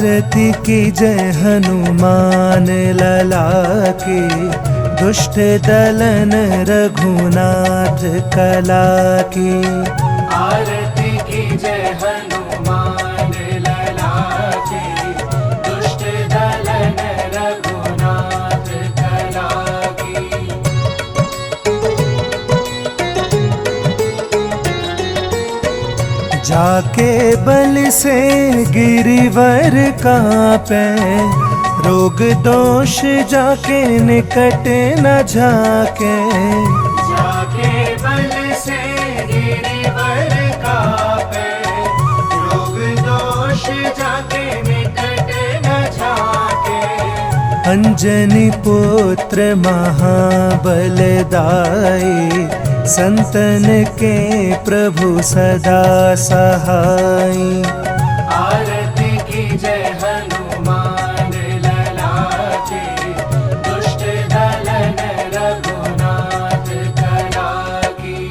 आरती की जय हनुमान लला की, दुष्ट दलन रघुनाथ कला की। आरती की जय हनुमान लला की, दुष्ट दलन रघुनाथ कला की। जाके बल से गिरिवर कांपे, रोग दोष जाके निकट न झाके। जाके बल से गिरिवर कांपे, रोग दोष जाके निकट न झाके। अंजनी पुत्र महाबलदाई, संतन के प्रभु सदा सहाय। आरती की जय हनुमान लला की, दुष्ट दलन रघुनाथ कला की।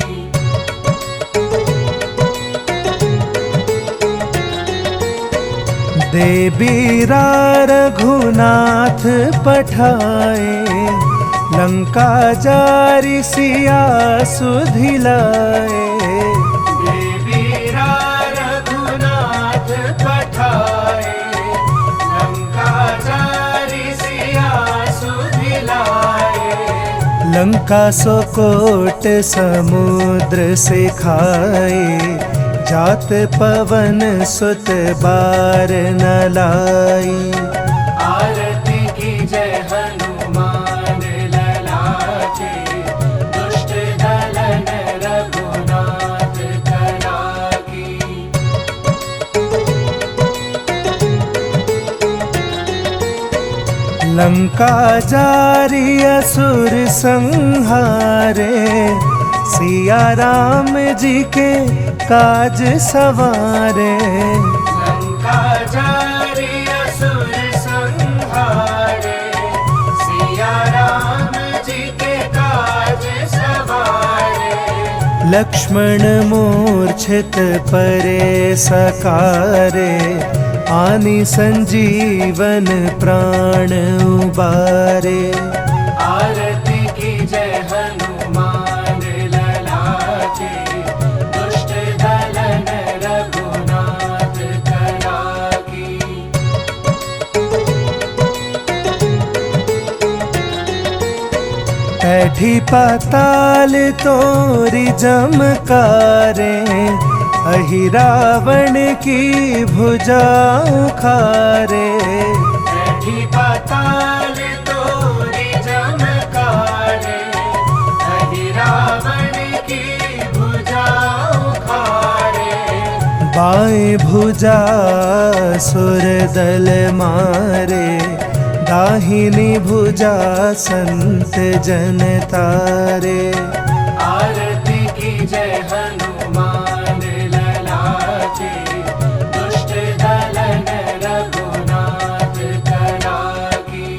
दे बीरा रघुनाथ पठाए, लंका जारी सिया सुधिलाए। बीरा रघुनाथ पठाए, लंका जारी सिया सुधिलाए। लंका सो कोट समुद्र से खाए, जात पवन सुत बार न लाई। आरती की जय हनुमान लला की, दुष्ट दलन रघुनाथ कला की। लंका जारी असुर संहारे, सिया राम जी के काज सवारे। लंका जारी असुर संहारे, सिया राम जी के काज सवारे। लक्ष्मण मूर्छित परे सकारे, आनि संजीवन प्राण उबारे। आरती की जय हनुमान लला की, दुष्ट दलन रघुनाथ कला की। ऐठी पाताल तोरी जमकारे, अहि रावण की भुजा उखारे। ऐठी पाताल तोरी जमकारे, अहि रावण की भुजा उखारे। बाएं भुजा सुर दल मारे, दाहिनी भुजा संत जन तारे। आरती की जय हनुमान लला की, दुष्ट दलन रघुनाथ कला की।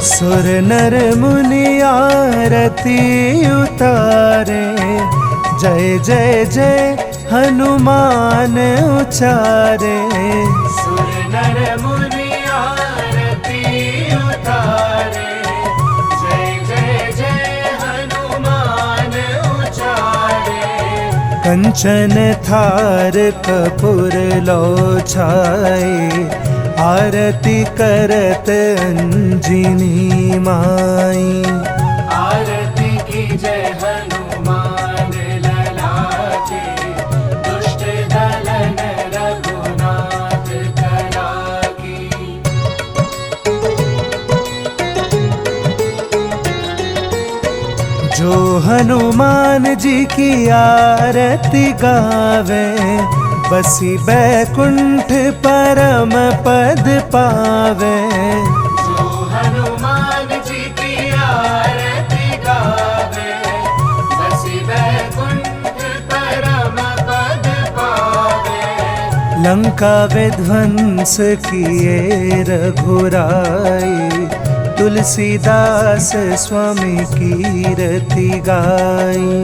सुर नर मुनि आरती उतारे, जय जय जय हनुमान उचारे। सुर नर मुनि आरती उतारे, जय जय जय हनुमान उचारे। कंचन थार कपूर लो छाए, आरती करत अंजनी माई। आरती की जय हनुमान लला की, दुष्ट दलन रघुनाथ कला की। जो हनुमान जी की आरती गावे, बसी बैकुंठ परम पद पावे। जो हनुमान जी की आरती गावे, बसी बैकुंठ परम पद पावे। लंका विध्वंस किए रघुराई, तुलसीदास स्वामी कीरति गाई।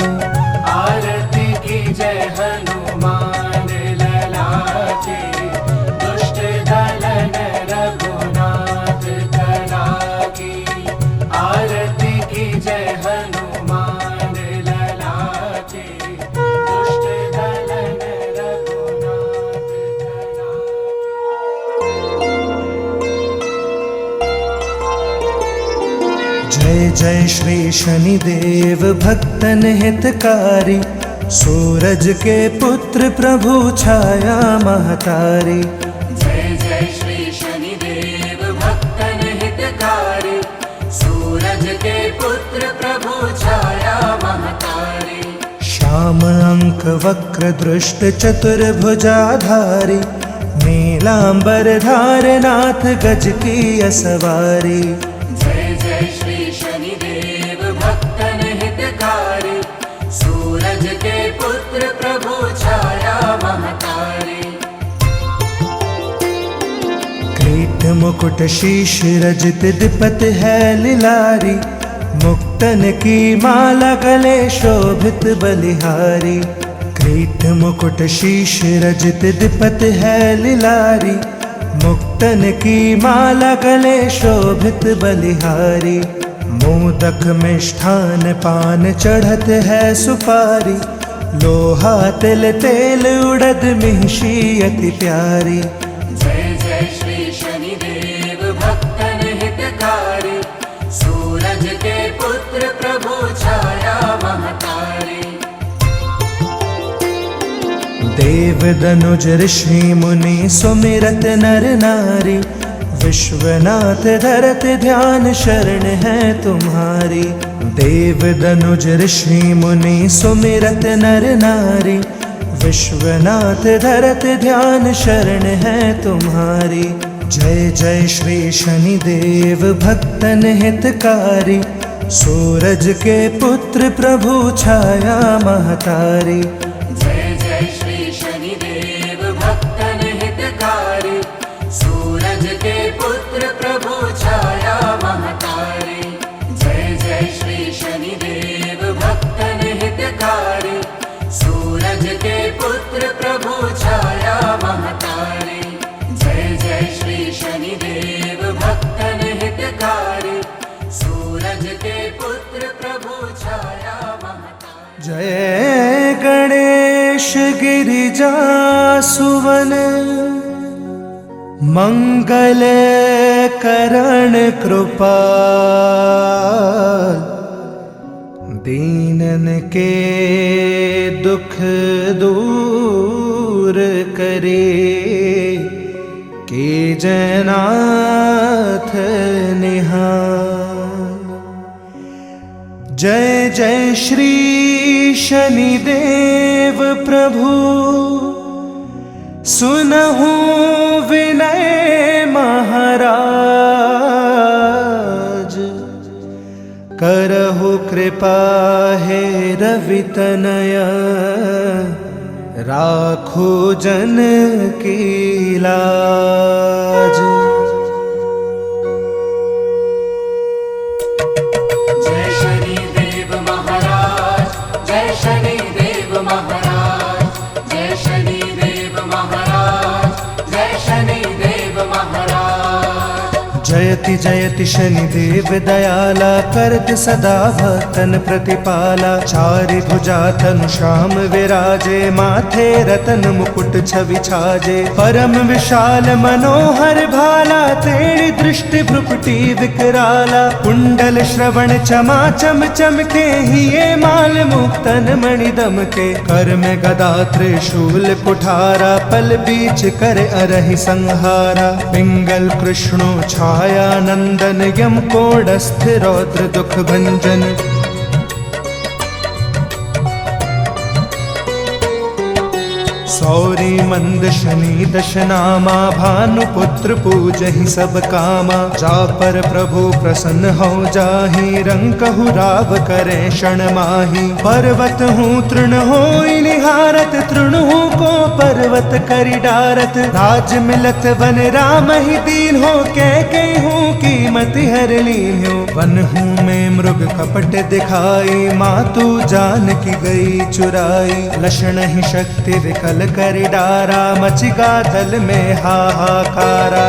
आरती की जय जय जय श्री शनिदेव भक्तन हितकारी, सूरज के पुत्र प्रभु छाया महतारी। जय जय श्री शनिदेव भक्तन हितकारी, सूरज के पुत्र प्रभु छाया महतारी। श्याम अंक वक्र दृष्ट चतुर्भुजाधारी, नीलांबर धारनाथ गज की असवारी। जय जय श्री शनिदेव भक्तन हितकारी, सूरज के पुत्र प्रभु छाया महतारी। किरीट मुकुट शीश रजित दिपत है लिलारी, मुक्तन की माला गले शोभित बलिहारी। किरीट मुकुट शीश रजित दिपत है लिलारी, मुक्तन की माला गले शोभित बलिहारी। मोदक मिष्ठान पान चढ़त है सुपारी, लोहा तिल तेल उड़द मिहिषी अति प्यारी। जय जय श्री शनिदेव भक्तन हितकारी, सूरज के पुत्र प्रभु छाया महतारी। देव दनुज ऋषि मुनि सुमिरत नर नारी, विश्वनाथ धरत ध्यान शरण है तुम्हारी। देव दनुज ऋषि मुनि सुमिरत नर नारी, विश्वनाथ धरत ध्यान शरण है तुम्हारी। जय जय श्री शनिदेव भक्तन हितकारी, सूरज के पुत्र प्रभु छाया महतारी। जय जय श्री शनिदेव भक्तन हितकारी, सूरज के पुत्र प्रभु छाया महतारी। जय जय श्री शनिदेव भक्तन हितकारी, सूरज के पुत्र प्रभु छाया महतारी। जय जय श्री शनिदेव भक्तन हितकारी, सूरज के पुत्र प्रभु छाया महतारी। जय गणेश गिरिजा सुवन, मंगल करण कृपा। दीनन के दुख दूर करे, के जयनाथ निहाल। जय जय श्री शनिदेव प्रभु, सुनहु विनय महाराज। करहु कृपा हे रवि तनया, राखो जन की लाज। जय शनिदेव महाराज, जय शनिदेव महाराज, जय शनिदेव महाराज, जय शनिदेव महाराज। जयति जयति शनिदेव दयाला, करत सदा भक्तन प्रतिपाला। चारि भुजा तनु श्याम विराजे, माथे रतन मुकुट छवि छाजे। परम विशाल मनोहर भाला, तेरी दृष्टि भ्रुकुटी विकराला। कुंडल श्रवण चमा चम चमके, हिये माल मुक्तन मणि दमके। कर में गदा त्रिशूल कुठारा, पल बीच कर अरहि संहारा। पिंगल कृष्णो छाया नंदन, यम कोडस्थ रौद्र दुख भंजन। सौरी मंद शनि दशनामा, भानुपुत्र पूजहि सब कामा। जा पर प्रभु प्रसन्न हो जाहि, रंकहु राव करे क्षण माहि। पर्वत हूँ तृण हो निहारत, तृण हूँ को पर्वत करि डारत। राज मिलत वन राम ही दीन हो, के हूँ कीमति हर लीन हो। वन हूँ में मृग कपट दिखाई, मातु जान की गई चुराई। लक्षण ही शक्ति विकल करि डारा, मचिगा दल में हाहाकारा।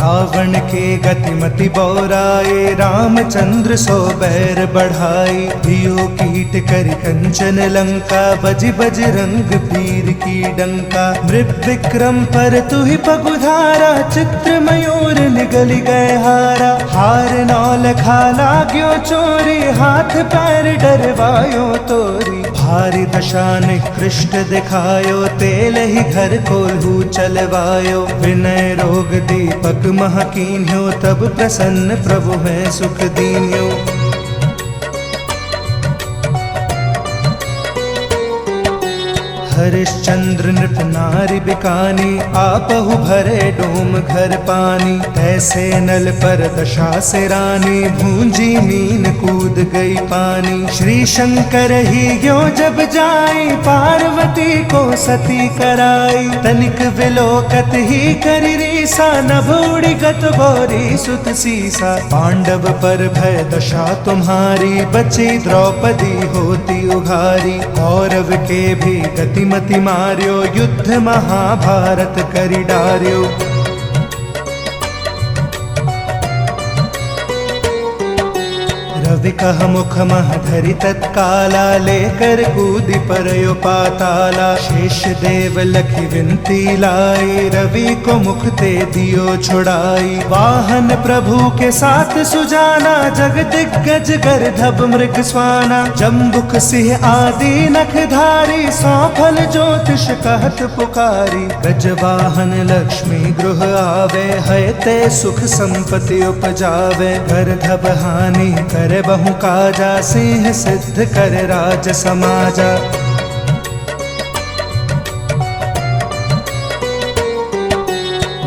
रावण के गतिमति बौराए, रामचंद्र सो बैर बढ़ाई। दियो कीट करि कंचन लंका, बजि बजरंग पीर की डंका। मृग विक्रम पर तुहि पगुधारा, चित्र मयूर निगल गए हारा। हार नौ लखा लाग्यो चोरी, हाथ पैर डरवायो तोरी। भारी दशा निकृष्ट दिखायो, तेल ही घर कोल्हू चलवायो। विनय रोग दीपक मह कीन्ह्यो, तब प्रसन्न प्रभु हैं सुख दीन्यो। हरिश्चंद्र नृप नारी बिकानी, आपहु भरे डोम घर पानी। ऐसे नल पर दशा से रानी, भूंजी मीन कूद गई पानी। श्री शंकर ही यो जब जाई, पार्वती को सती कराई। तनिक विलोकत ही करि रीसा, नभ उड़ी गत गौरी सुत सीसा। पांडव पर भय दशा तुम्हारी, बची द्रौपदी होती उघारी। कौरव के भी गति मति मार्यो, युद्ध महाभारत करि डार्यो। रवि कह मुख मह धरि तत्काला, लेकर कूदि परयो पाताला। शेष देव लखि विनती लाई, रवि को मुख ते दियो छुड़ाई। वाहन प्रभु के साथ सुजाना, जग दिग्गज गर्दभ मृग स्वाना। जम्बुक सिंह आदि नखधारी, सौफल ज्योतिष कहत पुकारी। गजवाहन लक्ष्मी गृह आवे, हयते सुख संपत्ति उपजावे। गर्दभ हानि कर बहु काजा, सिंह सिद्ध कर राज समाजा।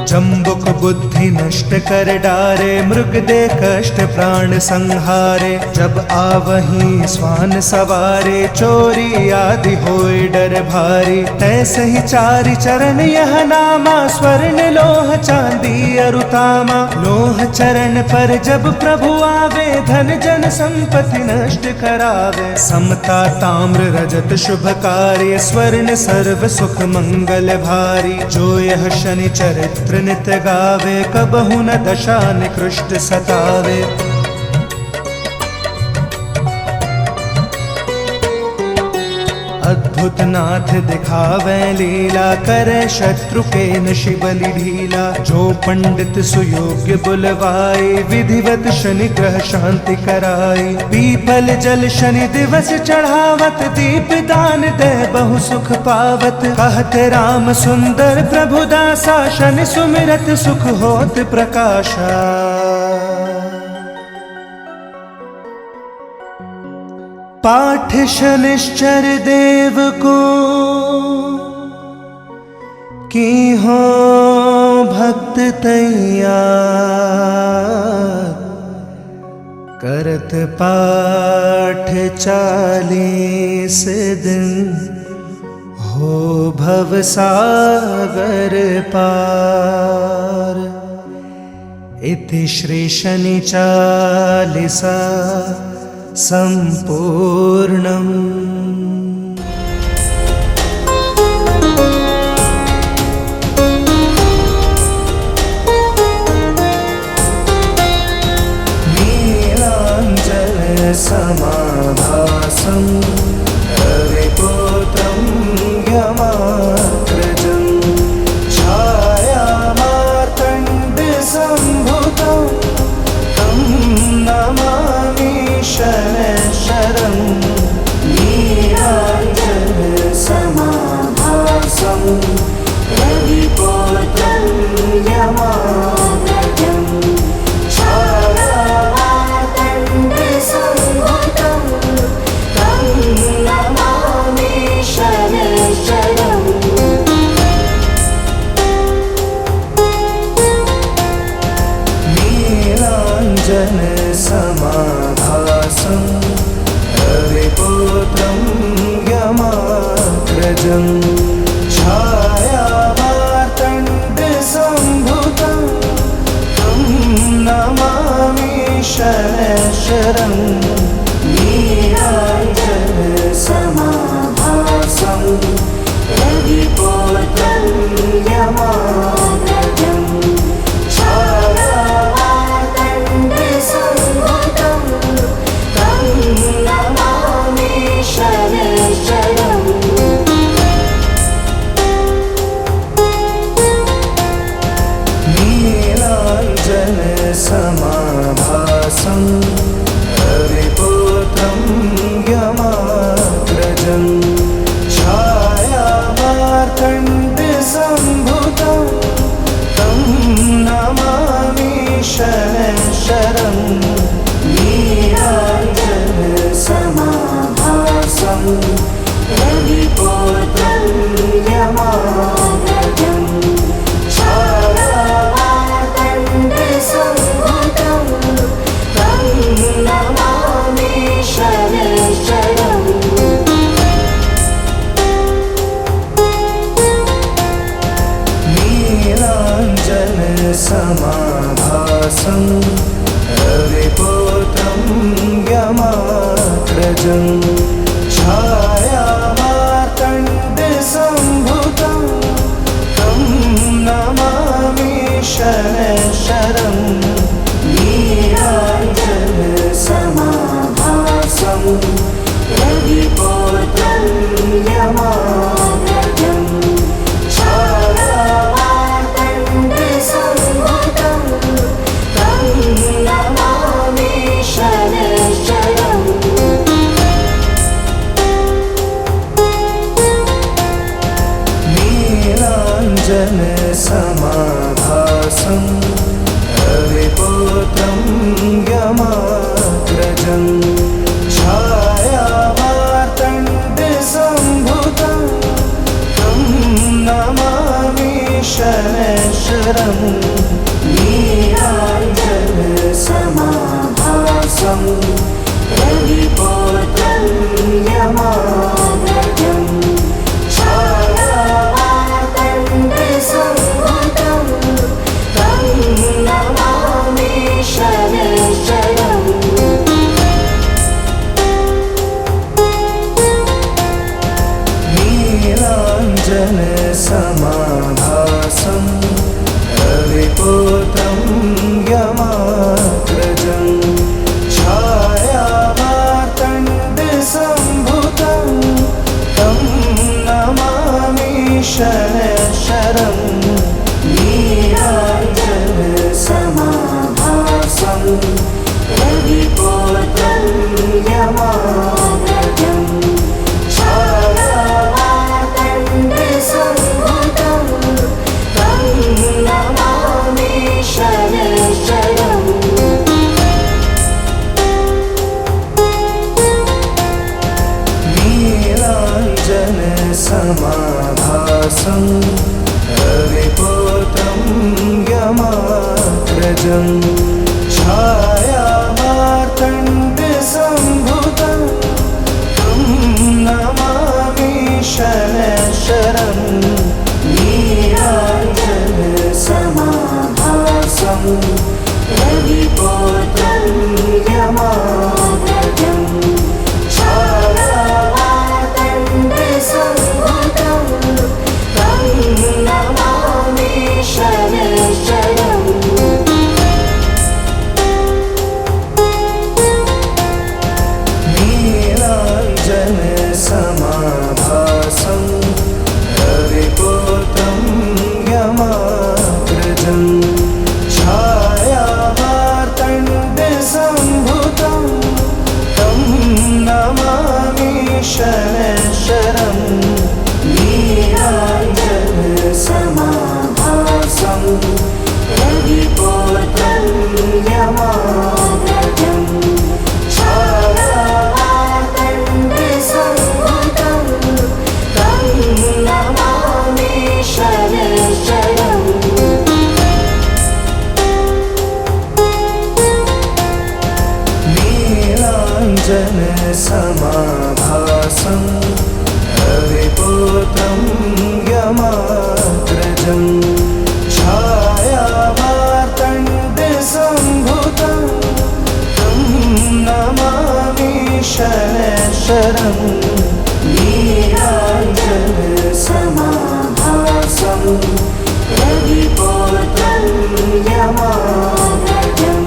जम्बुक बुद्धि नष्ट कर डारे, मृग दे कष्ट प्राण संहारे। जब आवहीं स्वान सवारे, चोरी आदि होए डर भारी। तैसे ही चारि चरण यह नामा, स्वर्ण लोह चांदी अरुतामा। लोह चरण पर जब प्रभु आवे, धन जन संपत्ति नष्ट करावे। समता ताम्र रजत शुभ कार्य, स्वर्ण सर्व सुख मंगल भारी। जो यह शनि चरित्र नित गावे, कबहु न दशा निकृष्ट सतावे। अद्भुत नाथ दिखावे लीला, करे शत्रु के नशि बलि ढीला। जो पंडित सुयोग्य बुलवाई, विधिवत शनि ग्रह शांति कराई। पीपल जल शनि दिवस चढ़ावत, दीप दान दे बहु सुख पावत। कहत राम सुंदर प्रभु दासा, शनि सुमिरत सुख होत प्रकाशा। पाठ शनिश्चर देव को की हो भक्त तैयार। करत पाठ 40 दिन, हो भव सागर पार। इति श्री शनि चालीसा संपूर्णम्। नीलाञ्जन समाभासं, रविपुत्रं यमाग्रजं। छायामार्तण्ड सम्भुतं, तं नमामि शनैश्वरं। नीलाञ्जन समाभासं, रविपुत्रं यमाग्रजं। छायामार्तण्ड सम्भुतं, तं नमामि शनैश्वरम्। नीलाञ्जन समाभासं, रविपुत्रं यमाग्रजं। छायामार्तण्ड सम्भुतं, तं नमामि शनैश्वरं। नीलाञ्जन समाभासं, रविपुत्रं यमाग्रजं। छाया शनैश्चरम् नीलाञ्जन समाभासं रविपुत्रं यमाग्रजं छायामार्कण्डसम्भुतं तं नमामि शनैश्चरम् नीलाञ्जन समाभासं रविपुत्रं यमाग्रजं छायामार्कण्डसम्भुतं तं नमामि शनैश्चरम् नीलाञ्जन समाभासं रविपुत्रं यमाग्रजं छायामार्कण्डसम्भुतं तं नमामि शनैश्चरम् नीलाञ्जन समाभासं रविपुत्रं यमाग्रजं छायामार्कण्डसम्भुतं तं नमामि शनैश्चरम् नीलाञ्जन समाभासं रविपुत्रं यमाग्रजं छायामार्कण्डसम्भुतं तं नमामि शनैश्चरम् नीलाञ्जन समाभासं रविपुत्रं यमाग्रजं छायामार्कण्डसम्भुतं तं नमामि शनैश्चरम् नीलाञ्जन समाभासं रविपुत्रं यमाग्रजं छायामार्कण्डसम्भुतं तं नमामि शनैश्चरम् नीलाञ्जन समाभासं रविपुत्रं यमाग्रजं छायामार्कण्डसम्भुतं तं नमामि शनैश्चरम् नीलाञ्जन समाभासं रविपुत्रं यमाग्रजं छायामार्कण्डसम्भुतं तं नमामि शनैश्चरम् नीलाञ्जन समाभासं रविपुत्रं यमाग्रजं छायामार्कण्डसम्भुतं तं नमामि शनैश्चरम् नीलाञ्जन समाभासं रविपुत्रं यमाग्रजं छायामार्कण्डसम्भुतं तं नमामि शनैश्चरम् नीलाञ्जन समाभासं रविपुत्रं यमाग्रजं छायामार्कण्डसम्भुतं तं नमामि शनैश्चरम् नीलाञ्जन समाभासं रविपुत्रं यमाग्रजं छायामार्कण्डसम्भुतं तं नमामि शनैश्चरम् नीलाञ्जन समाभासं रविपुत्रं यमाग्रजं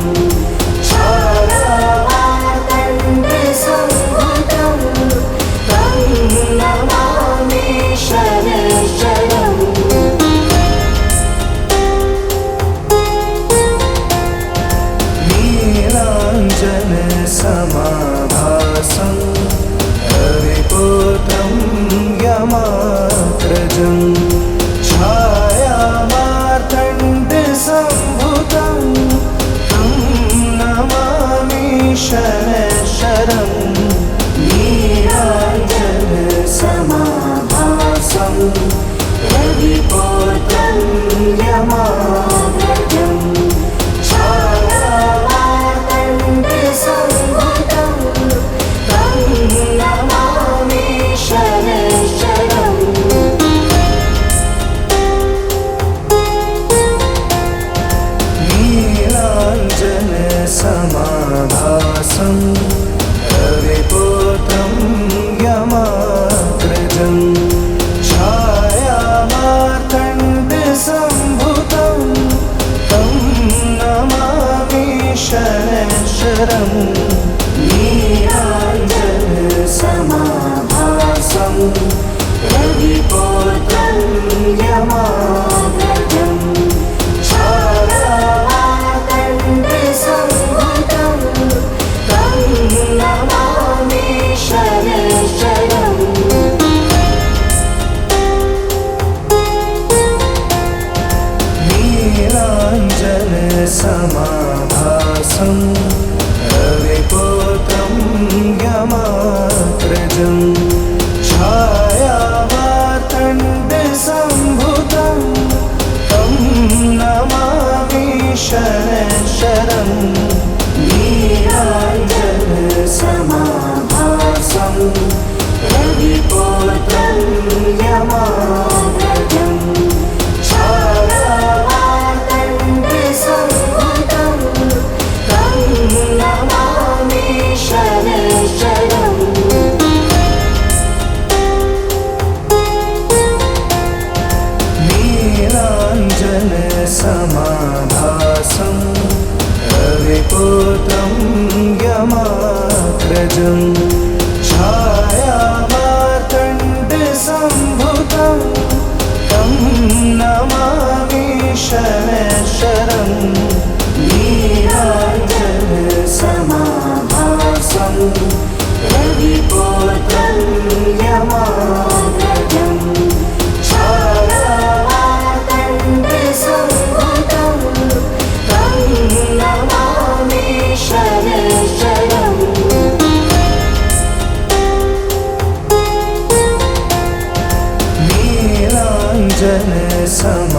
छायामार्कण्डसम्भुतं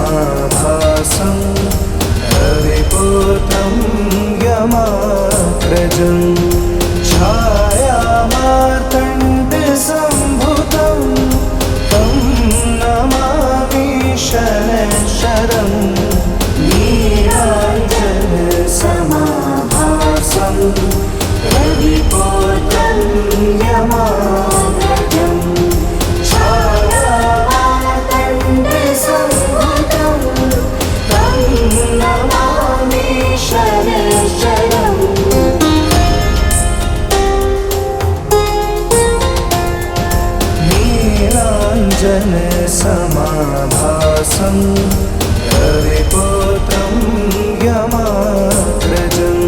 नीलाञ्जनसमाभासं रविपुत्रं यमाग्रजं छायामार्तण्डसम्भुतं तं नमामि शनैश्वरं नीलाञ्जनसमाभासं रविपुत्रं यमाग्रजं छायामार्तण्डसम्भुतं तं नमामि शनैश्वरम् नीलाञ्जनसमाभासं रविपुत्रं यमाग्रजं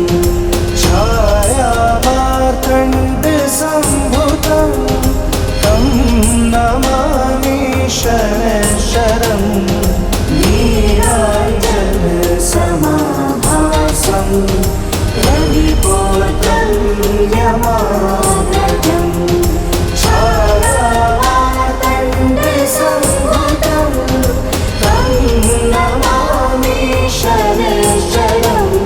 छायामार्तण्डसम्भुतं तं नमामि शनैश्वरं नीलाञ्जनसमाभासं रविपुत्रं यमाग्रजं छायामार्तण्डसम्भुतं तं नमामि शनैश्वरम्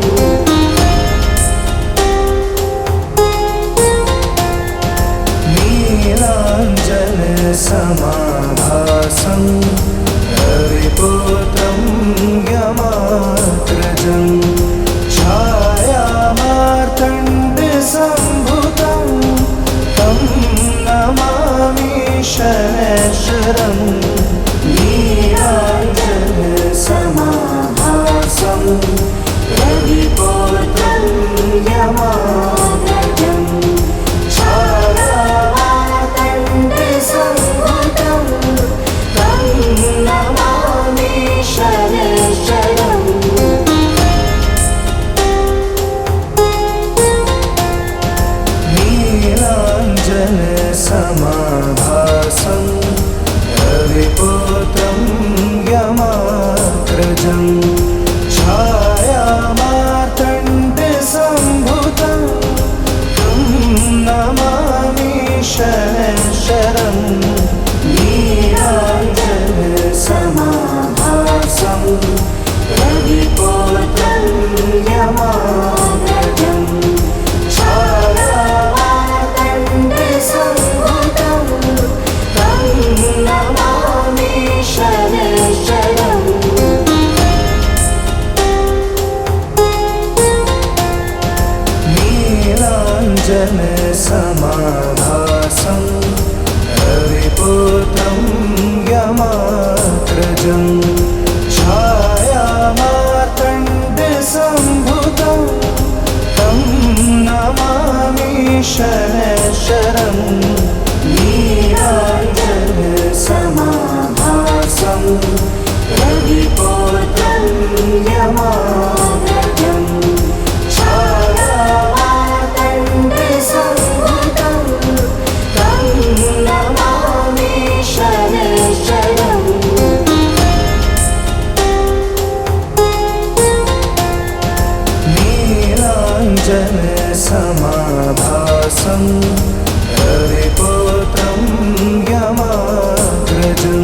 नीलाञ्जनसमाभासं रविपुत्रं यमाग्रजं छायामार्तण्डसम्भुतं तं नमामि शनैश्वरं नीलाञ्जनसमाभासं रविपुत्रं यमाग्रजं छायामार्तण्डसम्भुतं तं नमामि शनैश्वरम् नीलाञ्जनसमाभासं रविपुत्रं यमाग्रजं छायामार्तण्डसम्भुतं तं नमामि शनैश्वरं नीलाञ्जनसमाभासं रविपुत्रं यमाग्रजं छायामार्तण्डसम्भुतं तं नमामि शनैश्वरम् नीलाञ्जनसमाभासं रविपुत्रं यमाग्रजं छायामार्तण्डसम्भुतं तं नमामि शनैश्वरं नीलाञ्जनसमाभासं रविपुत्रं यमाग्रजं छायामार्तण्डसम्भुतं तं नमामि शनैश्वरम् नीलाञ्जनसमाभासं रविपुत्रं यमाग्रजं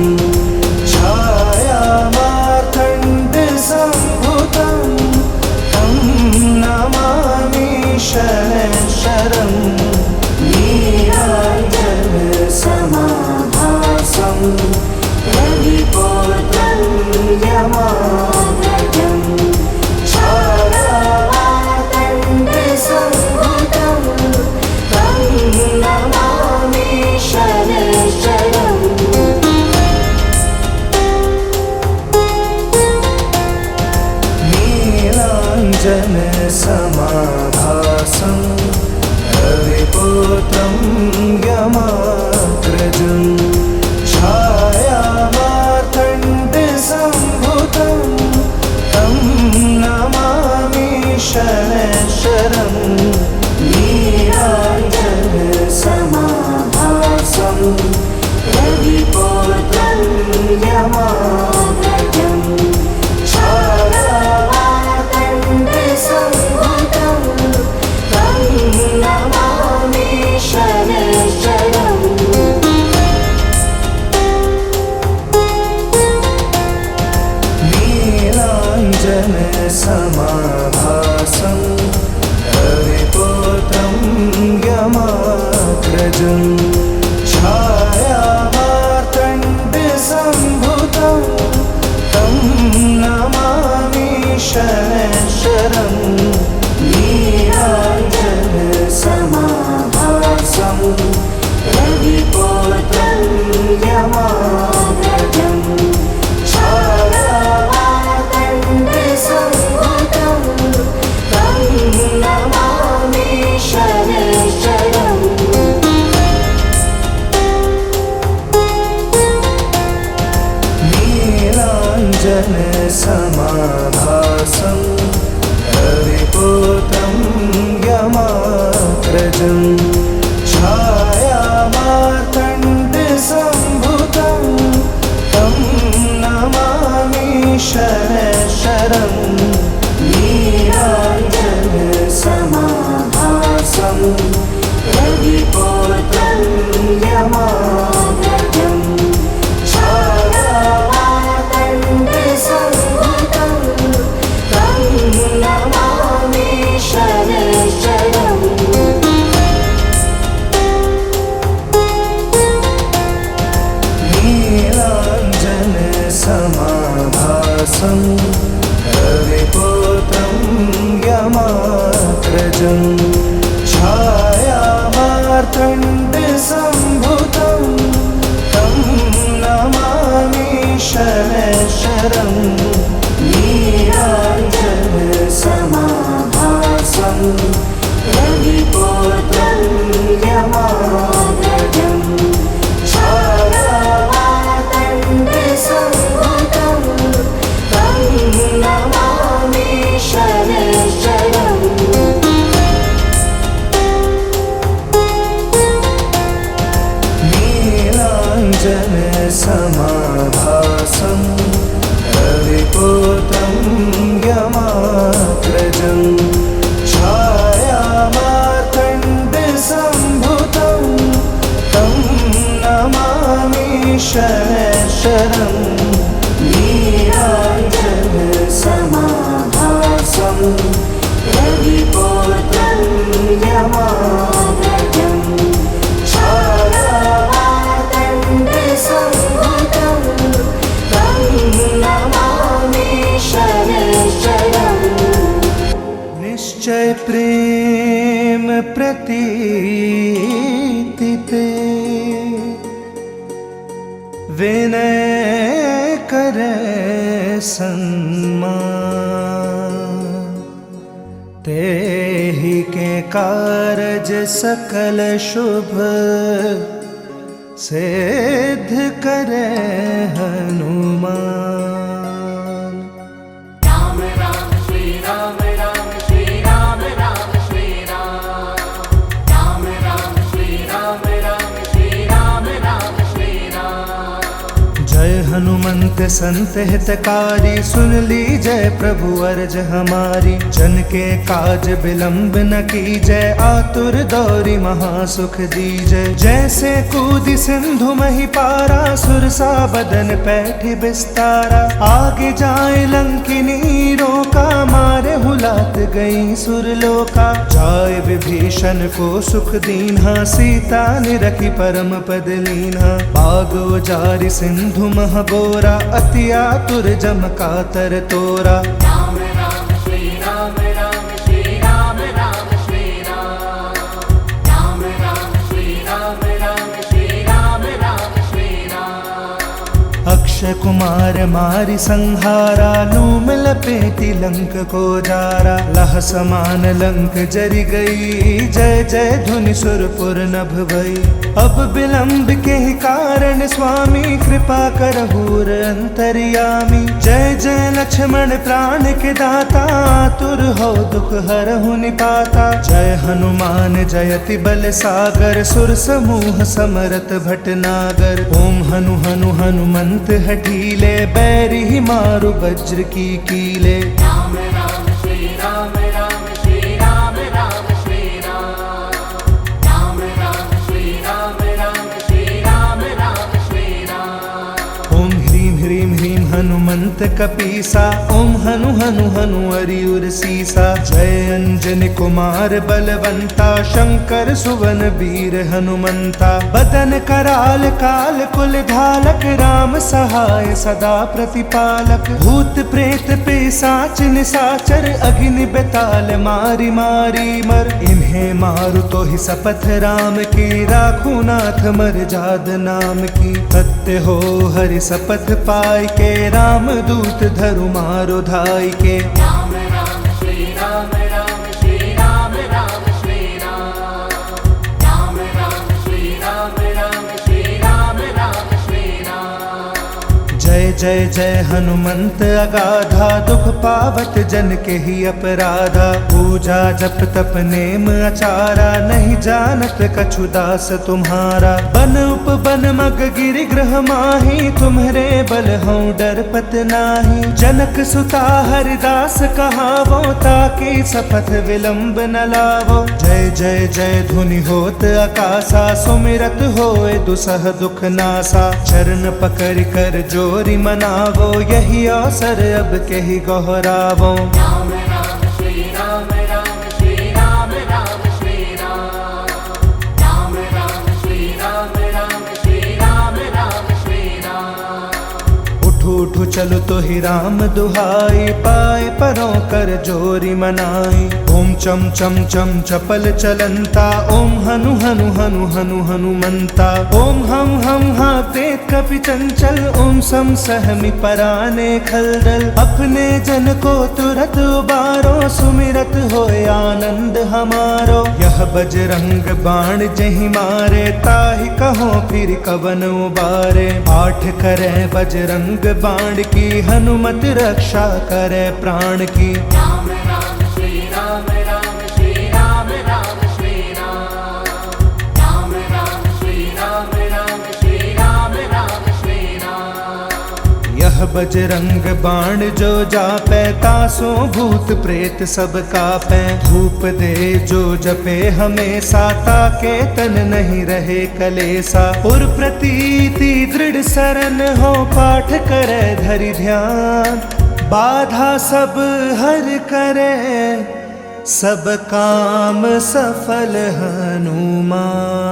छायामार्तण्डसम्भुतं तं नमामि शनैश्वरं नीलाञ्जनसमाभासं रविपुत्रं यमाग्रजं छायामार्तण्डसम्भुतं तं नमामि शनैश्वरम् नीलाञ्जनसमाभासं रविपुत्रं यमाग्रजं छायामार्तण्डसम्भुतं नीलाञ्जन समाभासं रविपुत्रं यमाग्रजं छायामार्तण्डसम्भुतं तं नमामि शरशरं नीलाञ्जन समाभासं रविपुत्रं यमाग्रजं छायामार्तण्डसम्भुतं तं नमामि शरशरम् नीलाञ्जन समाभासं रविपुत्रं यमाग्रजं छायामार्तण्डसम्भुतं तं नमामि शरशरं नीलाञ्जन समाभासं रविपुत्रं यमाग्रजं छायामार्तण्डसम्भुतं तं नमामि शरशरम् नीलाञ्जन समाभासं रविपुत्रं यमाग्रजं छायामार्तण्डसम्भुतं तं नमामि शरशरं नीलाञ्जन समाभासं रविपुत्रं यमाग्रजं छायामार्तण्डसम्भुतं तं नमामि शरशरम् निश्चय प्रेम प्रतीति ते विनय करे सम्मान तेहि के कारज सकल शुभ सिद्ध करे हनुमान राम राम श्री राम राम श्री राम राम श्री राम राम राम श्री राम राम श्री राम राम श्री राम जय हनुमंत संत हितकारी सुन ली जय प्रभु अर्ज हमारी जन के काज विलंब न कीजय आतुर दौरी महासुख दीजय जैसे कूदी सिंधु मही पारा सुरसा बदन पैठी बिस्तारा आगे जाए लंकिनी रोका मारे हुलात गई सुरलोका जाय विभीषण को सुख दीन्हा सीता निरखी परम पद लीन्हा बागो जारी सिंधु महबोरा अति आतुर जम कातर तोरा राम राम श्री राम राम श्री राम राम श्री राम राम राम श्री राम राम श्री राम राम श्री राम अक्षय कुमार मारि संहारा लूम लपेटी लंक को जारा लह समान लंक जरि गई जय जय धुनि सुरपुर नभ भई अब विलंब के ही कारण स्वामी कृपा करहूर अंतर्यामी जय जय लक्ष्मण प्राण के दाता आतुर हो दुख हरहु निपाता जय हनुमान जयति बल सागर सुर समूह समरत भटनागर ओम हनु हनु हनुमंत हठीले बैरी मारु वज्र की कीले राम राम श्री राम राम श्री राम राम श्री राम राम राम श्री राम राम श्री राम राम श्री राम ओम ह्रीं ह्रीं ह्रीं हनुमंत कपीसा ओम हनु हनु हनु अरियुर सीसा जय अंजन कुमार बलवंता शंकर सुवन वीर हनुमंता बदन कराल काल कुल धालक राम सहाय सदा प्रतिपालक भूत प्रेत पिशाच निशाचर अग्नि बेताल मारी मारी मर इन्हें मारु तो ही शपथ राम की राखू नाथ मर जाद नाम की सत्य हो हरि शपथ पाई के राम दूत धरु मारो धाई के राम राम श्री राम राम श्री राम राम श्री राम राम राम श्री राम राम श्री राम राम श्री राम जय जय जय हनुमंत अगाधा, दुख पावत जन के ही अपराधा। पूजा जप तप नेम आचारा, नहीं जानत कछु दास तुम्हारा। बन उपबन मग गिरि गृह माही, तुम्हरे बल हूँ डरपत नाही। जनक सुता हरिदास कहावो, ताकि सपथ विलंब न लावो। जय जय जय धुनि होत आकाशा, सुमिरत होए दुसह दुख नासा। चरण पकड़ कर जोरी मनावो, यही अवसर अब के ही गहरावो। राम राम श्री राम राम श्री राम राम श्री राम। राम राम श्री राम राम श्री राम राम श्री राम। उठू उठू चलो तो ही राम दुहाई, पाए परों कर जोरी मनाई। ओम चम चम चम चपल चलंता, ओम हनु हनु हनु हनु हनुमंता। ओम हम हाते कपि चंचल, ओम सम सहमि पराने खलदल। अपने जन को तुरत उबारो, सुमिरत होए आनंद हमारो। यह बजरंग बाण जहि मारे, ताहि कहो फिर कवन उबारे। पाठ करे बजरंग बाण की, हनुमत रक्षा करे प्राण की। राम राम श्री राम राम श्री राम राम श्री राम। राम राम श्री राम राम श्री राम राम श्री राम। यह बजरंग बाण जो जापै, तासों भूत प्रेत सब कापै। धूप दे जो जपे हमेशा, ताके तन नहीं रहे कलेसा। उर प्रतीति दृढ़ सरन हो, पाठ करे धरि ध्यान। बाधा सब हर करे, सब काम सफल हनुमान।